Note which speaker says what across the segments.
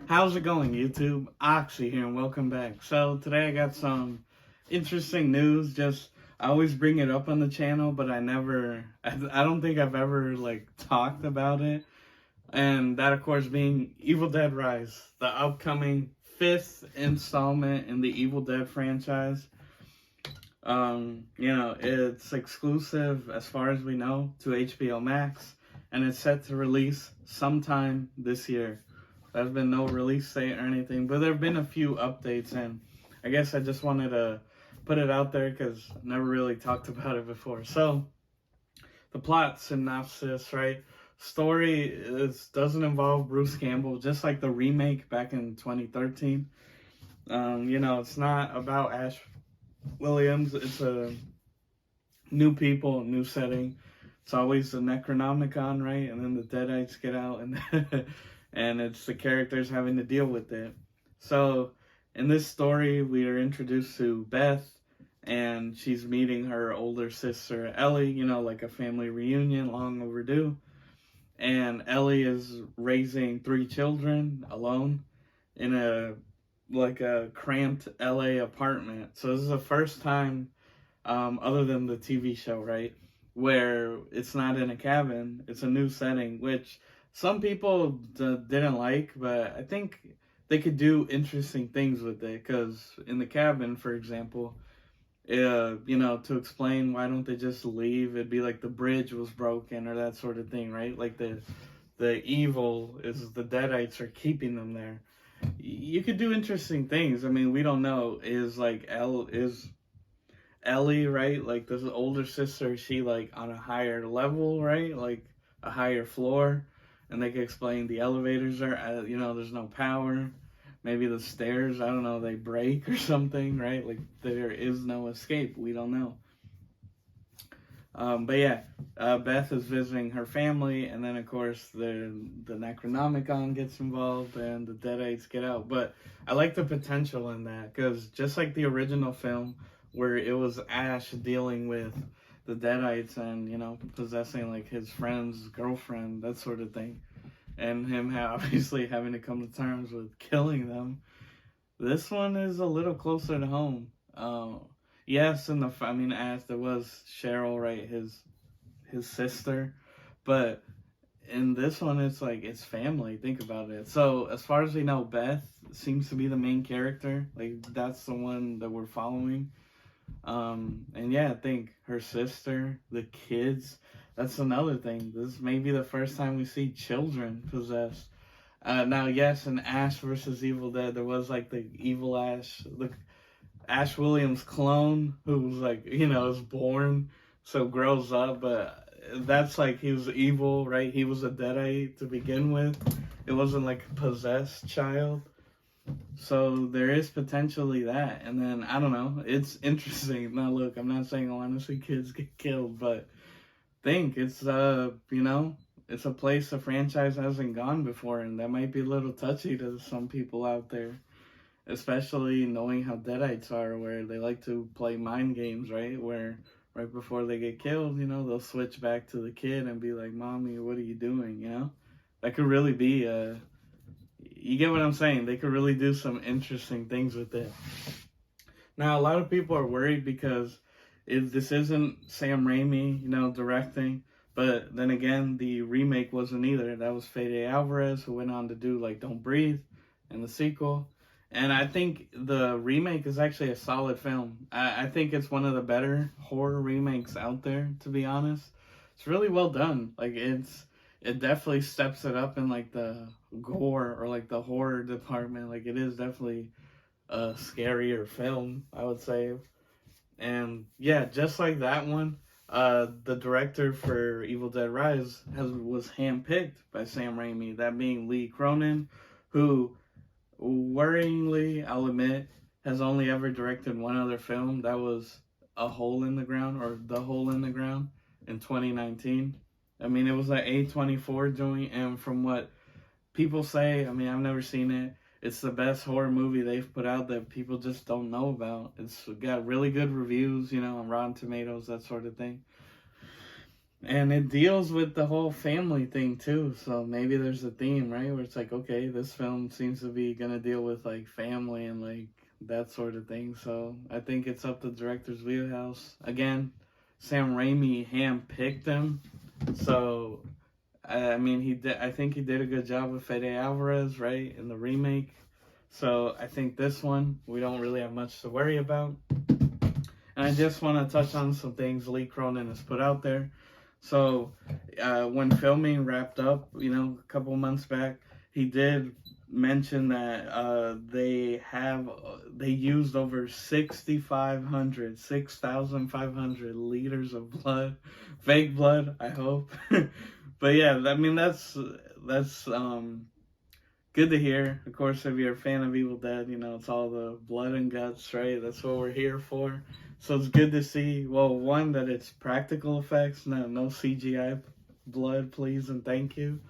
Speaker 1: How's it going, YouTube? Oxy here, and welcome back. So today I got some interesting news. I always bring it up on the channel, but I don't think I've ever talked about it. And that, of course, being Evil Dead Rise, the upcoming fifth installment in the Evil Dead franchise. It's exclusive, as far as we know, to HBO Max, and it's set to release sometime this year. There's been no release date or anything, but there have been a few updates, and I guess I just wanted to put it out there because I never really talked about it before. So, the plot synopsis, right? Doesn't involve Bruce Campbell, just like the remake back in 2013. It's not about Ash Williams. It's a new people, new setting. It's always the Necronomicon, right? And then the Deadites get out, and and it's the characters having to deal with it. So, in this story, we are introduced to Beth, and she's meeting her older sister Ellie. Like a family reunion, long overdue. And Ellie is raising 3 children alone in a cramped LA apartment. So this is the first time, other than the TV show, right, where it's not in a cabin. It's a new setting, which some people didn't like, but I think they could do interesting things with it. Because in the cabin, for example, to explain why don't they just leave, it'd be like the bridge was broken or that sort of thing, right? Like the evil is the Deadites are keeping them there. You could do interesting things. I mean, we don't know. Is Ellie, right? Like this older sister, is she like on a higher level, right? Like a higher floor, and they could explain the elevators are, there's no power. Maybe the stairs, I don't know, they break or something, right? Like there is no escape. We don't know. But yeah, Beth is visiting her family, and then of course the Necronomicon gets involved, and the Deadites get out. But I like the potential in that, because just like the original film, where it was Ash dealing with the Deadites and possessing like his friend's girlfriend, that sort of thing, and him obviously having to come to terms with killing them. This one is a little closer to home. Yes, as there was Cheryl, right, his sister, but in this one, it's like it's family. Think about it. So as far as we know, Beth seems to be the main character. Like that's the one that we're following. And yeah, I think her sister, the kids. That's another thing. This may be the first time we see children possessed. Now, yes, in Ash versus Evil Dead, there was like the evil Ash, the Ash Williams clone who was is born, so grows up, but that's like he was evil, right? He was a Deadite to begin with. It wasn't like a possessed child. So there is potentially that. And then, I don't know, it's interesting. Now, look, I'm not saying I want to see kids get killed, but think it's a place the franchise hasn't gone before, and that might be a little touchy to some people out there, especially knowing how Deadites are, where they like to play mind games, right? Where right before they get killed, they'll switch back to the kid and be like, "Mommy, what are you doing?" That could really be you get what I'm saying? They could really do some interesting things with it. Now, a lot of people are worried because this isn't Sam Raimi, directing. But then again, the remake wasn't either. That was Fede Alvarez, who went on to do like Don't Breathe and the sequel. And I think the remake is actually a solid film. I think it's one of the better horror remakes out there, to be honest. It's really well done. Like it definitely steps it up in like the gore or like the horror department. Like it is definitely a scarier film, I would say. And yeah, just like that one, the director for Evil Dead Rise was handpicked by Sam Raimi, that being Lee Cronin, who, worryingly, I'll admit, has only ever directed one other film. That was A Hole in the Ground, or The Hole in the Ground, in 2019. I mean, it was an A24 joint, and from what people say, I mean, I've never seen it. It's the best horror movie they've put out that people just don't know about. It's got really good reviews, on Rotten Tomatoes, that sort of thing. And it deals with the whole family thing too. So maybe there's a theme, right? Where it's like, okay, this film seems to be gonna deal with like family and like that sort of thing. So I think it's up to the director's wheelhouse. Again, Sam Raimi handpicked them. So I mean, he did. I think he did a good job with Fede Alvarez, right, in the remake. So I think this one we don't really have much to worry about. And I just want to touch on some things Lee Cronin has put out there. So when filming wrapped up, a couple months back, he did mention that they used over 6,500 liters of blood, fake blood, I hope. But yeah, I mean that's good to hear. Of course, if you're a fan of Evil Dead, it's all the blood and guts, right? That's what we're here for. So it's good to see, well, one, that it's practical effects, no CGI blood, please and thank you.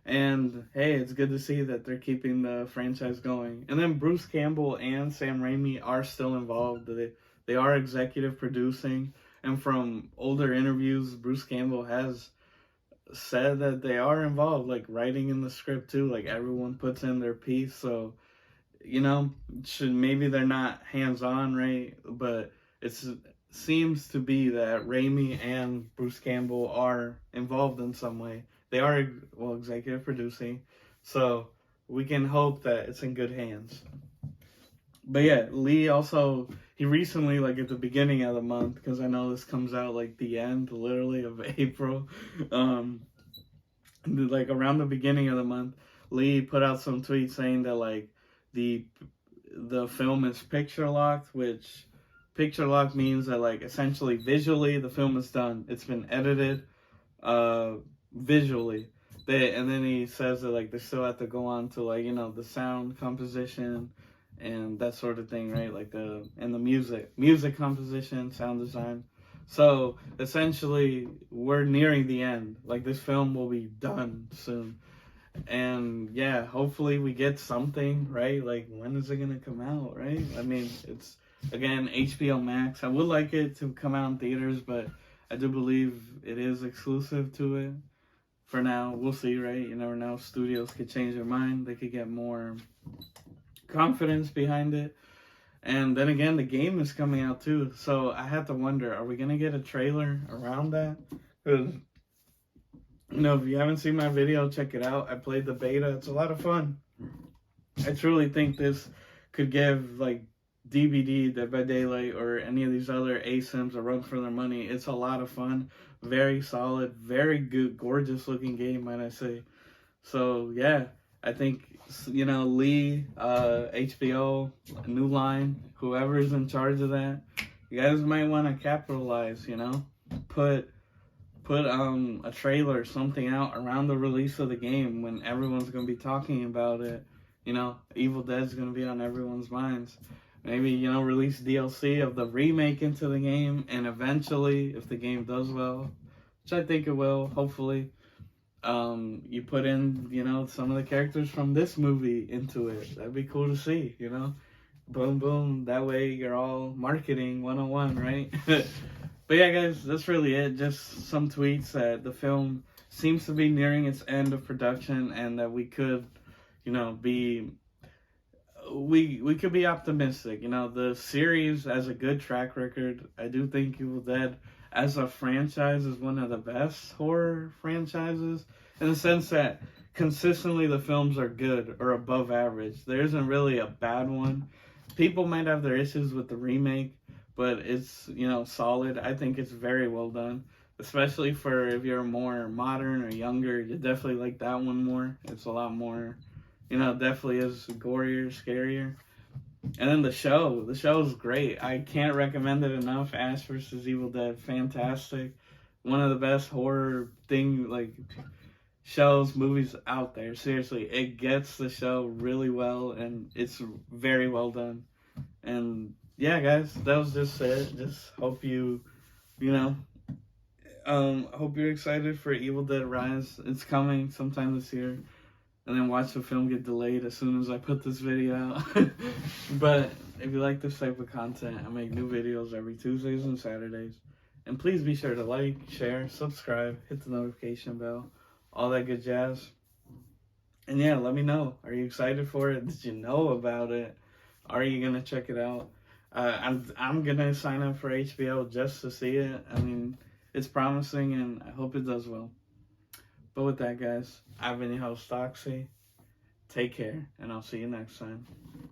Speaker 1: And hey, it's good to see that they're keeping the franchise going. And then Bruce Campbell and Sam Raimi are still involved. They are executive producing. And from older interviews, Bruce Campbell has said that they are involved, like writing in the script too. Like everyone puts in their piece. So, maybe they're not hands on, right? But it seems to be that Raimi and Bruce Campbell are involved in some way. They are, well, executive producing, so we can hope that it's in good hands. But yeah, Lee also, he recently, like at the beginning of the month, because I know this comes out like the end, literally, of April, like around the beginning of the month, Lee put out some tweets saying that like the film is picture locked, which picture lock means that like essentially visually the film is done. It's been edited visually. And then he says that like they still have to go on to like, the sound composition and that sort of thing, right? Like the music composition, sound design. So essentially we're nearing the end. Like this film will be done soon. And yeah, hopefully we get something, right? Like when is it gonna come out, right? I mean, it's again HBO Max. I would like it to come out in theaters, but I do believe it is exclusive to it for now. We'll see, right? You never know. Studios could change their mind. They could get more confidence behind it. And then again, the game is coming out too. So I have to wonder, are we gonna get a trailer around that? Because if you haven't seen my video, check it out. I played the beta. It's a lot of fun. I truly think this could give like DBD, Dead by Daylight, or any of these other ASIMs a run for their money. It's a lot of fun. Very solid, very good, gorgeous looking game, might I say. So yeah, I think, Lee, HBO, New Line, whoever's in charge of that, you guys might want to capitalize, put a trailer, something out around the release of the game when everyone's going to be talking about it. Evil Dead's going to be on everyone's minds. Maybe, release DLC of the remake into the game, and eventually, if the game does well, which I think it will, hopefully, you put in, some of the characters from this movie into it. That'd be cool to see, Boom, boom. That way you're all marketing 101, right? But yeah, guys, that's really it. Just some tweets that the film seems to be nearing its end of production, and that we could, be... We could be optimistic. The series has a good track record. I do think Evil Dead as a franchise is one of the best horror franchises, in the sense that consistently the films are good or above average. There isn't really a bad one. People might have their issues with the remake, but it's, solid. I think it's very well done, especially for if you're more modern or younger. You definitely like that one more. It's a lot more, definitely is gorier, scarier. And then the show is great. I can't recommend it enough. Ash vs. Evil Dead, fantastic. One of the best horror shows, movies out there. Seriously, it gets the show really well, and it's very well done. And yeah, guys, that was just it. Just hope hope you're excited for Evil Dead Rise. It's coming sometime this year. And then watch the film get delayed as soon as I put this video out. But if you like this type of content, I make new videos every Tuesdays and Saturdays. And please be sure to like, share, subscribe, hit the notification bell, all that good jazz. And yeah, let me know. Are you excited for it? Did you know about it? Are you gonna check it out? I'm gonna sign up for HBO just to see it. I mean, it's promising, and I hope it does well. But with that, guys, I've been your host, Oxy. Take care, and I'll see you next time.